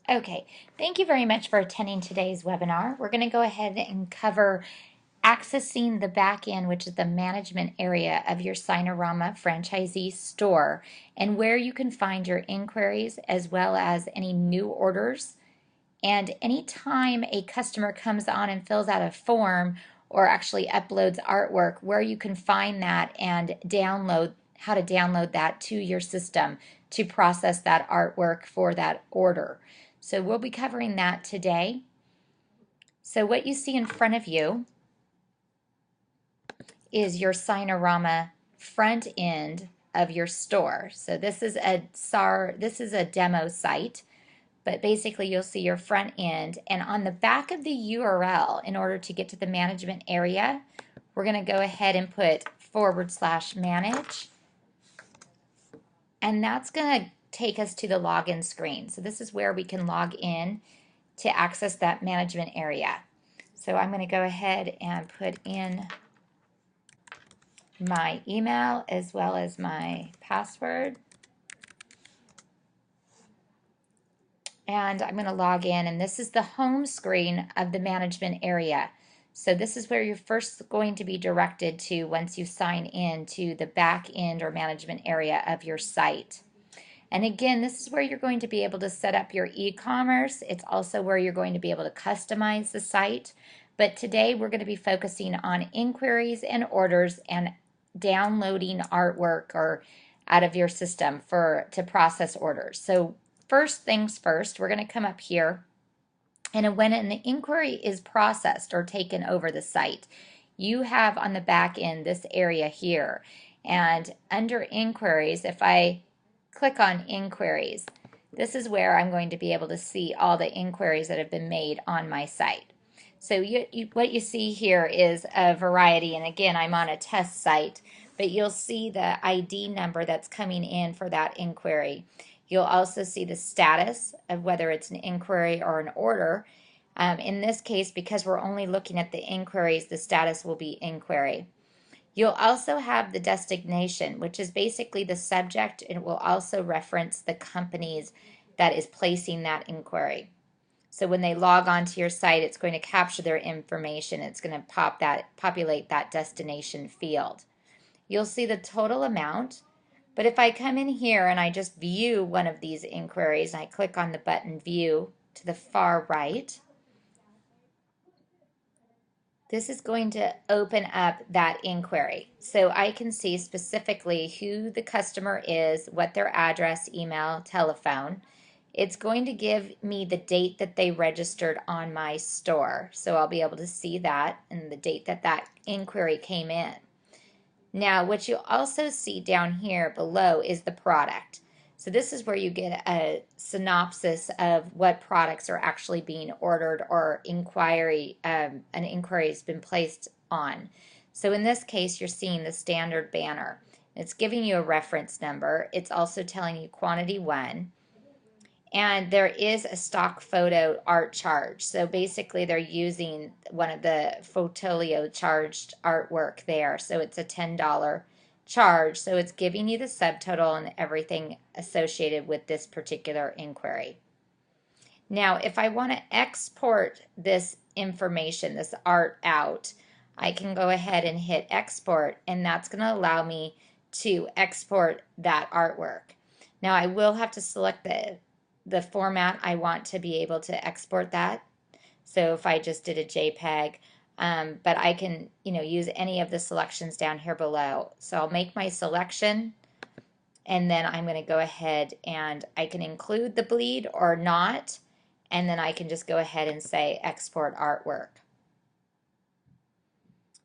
Okay, thank you very much for attending today's webinar. We're going to go ahead and cover accessing the back end, which is the management area of your Signarama franchisee store, and where you can find your inquiries as well as any new orders. And anytime a customer comes on and fills out a form or actually uploads artwork, where you can find that and download how to download that to your system to process that artwork for that order. So we'll be covering that today. So what you see in front of you is your Signarama front end of your store. So this is a SAR, this is a demo site, but basically you'll see your front end, and on the back of the URL, in order to get to the management area, we're going to go ahead and put /manage, and that's going to take us to the login screen. So this is where we can log in to access that management area. So I'm going to go ahead and put in my email as well as my password. And I'm going to log in, and this is the home screen of the management area. So this is where you're first going to be directed to once you sign in to the back end or management area of your site. And again, this is where you're going to be able to set up your e-commerce. It's also where you're going to be able to customize the site. But today we're going to be focusing on inquiries and orders and downloading artwork or out of your system to process orders. So first things first, we're going to come up here, and when an inquiry is processed or taken over the site, you have on the back end this area here. And under inquiries, if I click on inquiries, this is where I'm going to be able to see all the inquiries that have been made on my site. So what you see here is a variety, and again, I'm on a test site, but you'll see the ID number that's coming in for that inquiry. You'll also see the status of whether it's an inquiry or an order. In this case, because we're only looking at the inquiries, the status will be inquiry. You'll also have the destination, which is basically the subject. It will also reference the companies that is placing that inquiry. So when they log onto your site, it's going to capture their information. It's going to populate that destination field. You'll see the total amount. But if I come in here and I just view one of these inquiries, and I click on the button View to the far right, this is going to open up that inquiry. So I can see specifically who the customer is, what their address, email, telephone. It's going to give me the date that they registered on my store. So I'll be able to see that and the date that that inquiry came in. Now, what you'll also see down here below is the product. So this is where you get a synopsis of what products are actually being ordered or an inquiry has been placed on. So in this case, you're seeing the standard banner. It's giving you a reference number. It's also telling you quantity 1. And there is a stock photo art charge. So basically they're using one of the Fotolia charged artwork there. So it's a $10 charge. So it's giving you the subtotal and everything associated with this particular inquiry. Now, if I want to export this information, this art out, I can go ahead and hit export, and that's going to allow me to export that artwork. Now, I will have to select the format I want to be able to export that. So if I just did a JPEG, but I can, use any of the selections down here below. So I'll make my selection, and then I'm going to go ahead and I can include the bleed or not, and then I can just go ahead and say export artwork.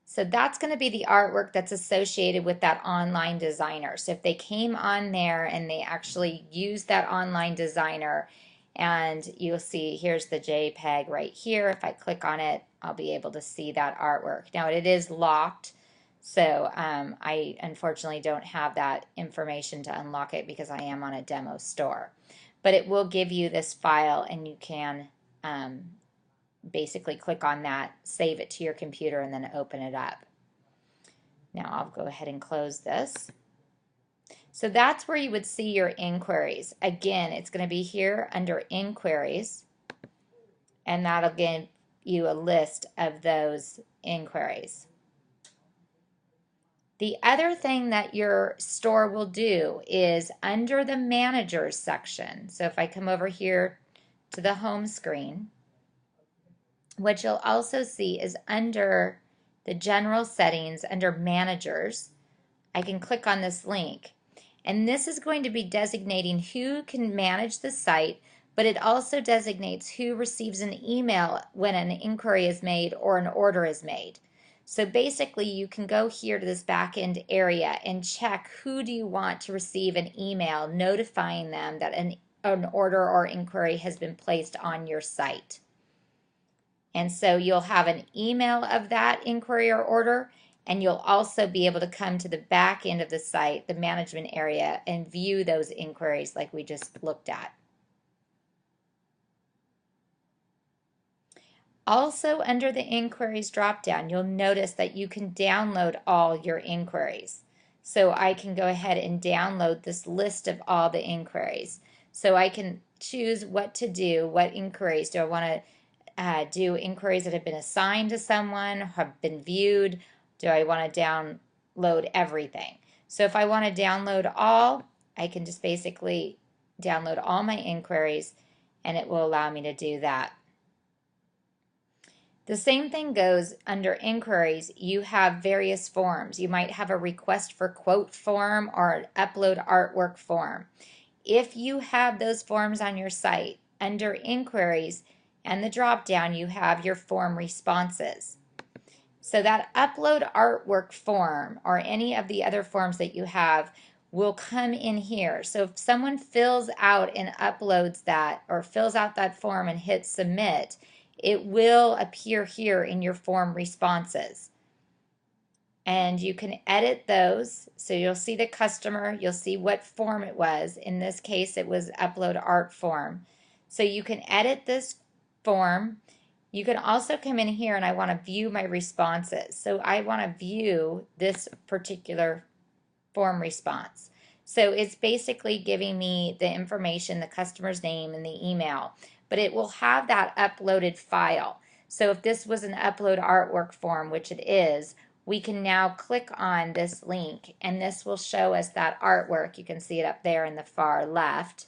So that's going to be the artwork that's associated with that online designer. So if they came on there and they actually used that online designer, and you'll see here's the JPEG right here. If I click on it, I'll be able to see that artwork. Now it is locked, so I unfortunately don't have that information to unlock it because I am on a demo store. But it will give you this file, and you can basically click on that, save it to your computer, and then open it up. Now I'll go ahead and close this. So that's where you would see your inquiries. Again, it's going to be here under inquiries, and that'll give you a list of those inquiries. The other thing that your store will do is under the managers section. So if I come over here to the home screen, what you'll also see is under the general settings, under managers, I can click on this link. And this is going to be designating who can manage the site, but it also designates who receives an email when an inquiry is made or an order is made. So basically you can go here to this back end area and check who do you want to receive an email notifying them that an order or inquiry has been placed on your site. And so you'll have an email of that inquiry or order, and you'll also be able to come to the back end of the site, the management area, and view those inquiries like we just looked at. Also, under the inquiries dropdown, you'll notice that you can download all your inquiries. So I can go ahead and download this list of all the inquiries. So I can choose what to do, what inquiries. Do I want to do inquiries that have been assigned to someone, have been viewed? Do I want to download everything? So if I want to download all, I can just basically download all my inquiries, and it will allow me to do that. The same thing goes under inquiries. You have various forms. You might have a request for quote form or an upload artwork form. If you have those forms on your site, under inquiries and the drop down, you have your form responses. So that upload artwork form or any of the other forms that you have will come in here. So if someone fills out and uploads that or fills out that form and hits submit, it will appear here in your form responses. And you can edit those. So you'll see the customer, you'll see what form it was. In this case, it was upload art form. So you can edit this form. You can also come in here and I want to view my responses. So I want to view this particular form response. So it's basically giving me the information, the customer's name and the email, but it will have that uploaded file. So if this was an upload artwork form, which it is, we can now click on this link and this will show us that artwork. You can see it up there in the far left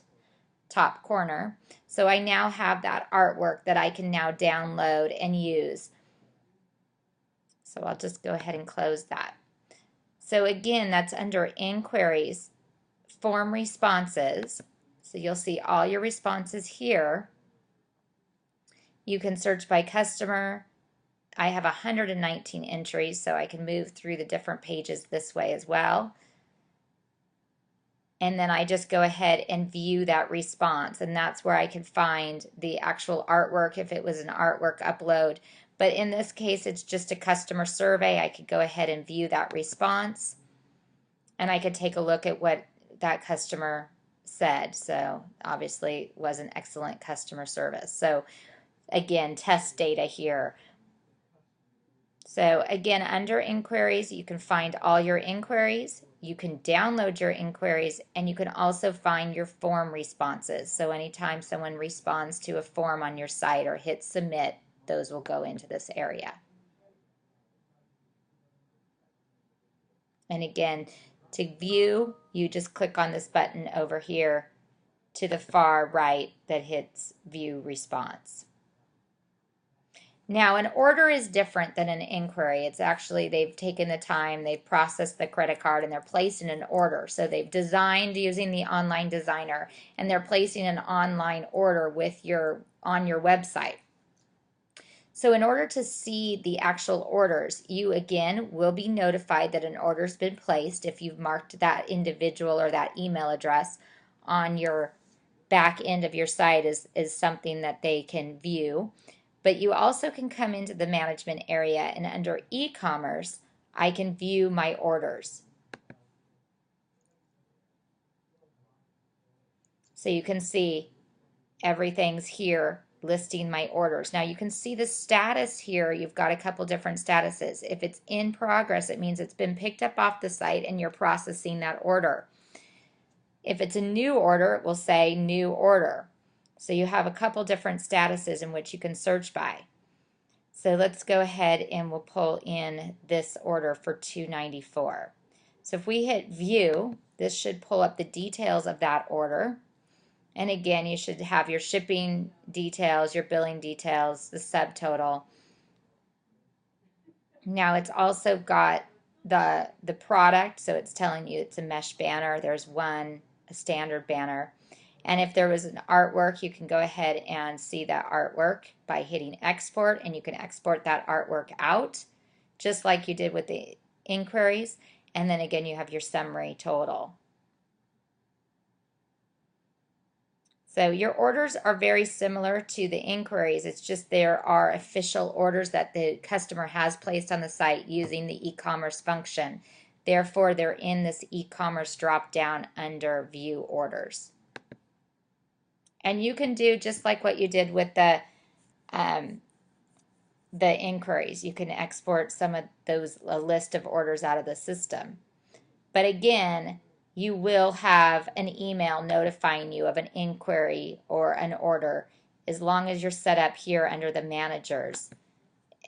top corner. So I now have that artwork that I can now download and use. So I'll just go ahead and close that. So again, that's under inquiries, form responses. So you'll see all your responses here. You can search by customer. I have 119 entries, so I can move through the different pages this way as well. And then I just go ahead and view that response, and that's where I can find the actual artwork if it was an artwork upload. But in this case, it's just a customer survey. I could go ahead and view that response, and I could take a look at what that customer said. So obviously it was an excellent customer service. So again, test data here. So again, under inquiries, you can find all your inquiries. You can download your inquiries, and you can also find your form responses. So anytime someone responds to a form on your site or hits submit, those will go into this area. And again, to view, you just click on this button over here to the far right that hits view response. Now, an order is different than an inquiry. It's actually, they've taken the time, they've processed the credit card, and they're placing an order. So they've designed using the online designer, and they're placing an online order with on your website. So in order to see the actual orders, you again will be notified that an order's been placed if you've marked that individual or that email address on your back end of your site is something that they can view. But you also can come into the management area, and under e-commerce, I can view my orders. So you can see everything's here listing my orders. Now you can see the status here. You've got a couple different statuses. If it's in progress, it means it's been picked up off the site and you're processing that order. If it's a new order, it will say new order. So you have a couple different statuses in which you can search by. So let's go ahead and we'll pull in this order for 294. So if we hit view, this should pull up the details of that order. And again, you should have your shipping details, your billing details, the subtotal. Now it's also got the product, so it's telling you it's a mesh banner. There's one, a standard banner. And if there was an artwork, you can go ahead and see that artwork by hitting export, and you can export that artwork out just like you did with the inquiries. And then again, you have your summary total. So your orders are very similar to the inquiries. It's just there are official orders that the customer has placed on the site using the e-commerce function. Therefore, they're in this e-commerce drop down under view orders. And you can do just like what you did with the inquiries. You can export some of those, a list of orders out of the system. But again, you will have an email notifying you of an inquiry or an order as long as you're set up here under the managers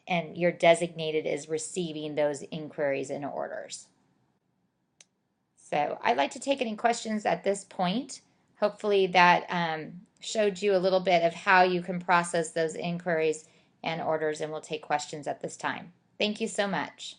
and you're designated as receiving those inquiries and orders. So I'd like to take any questions at this point. Hopefully that showed you a little bit of how you can process those inquiries and orders, and we'll take questions at this time. Thank you so much.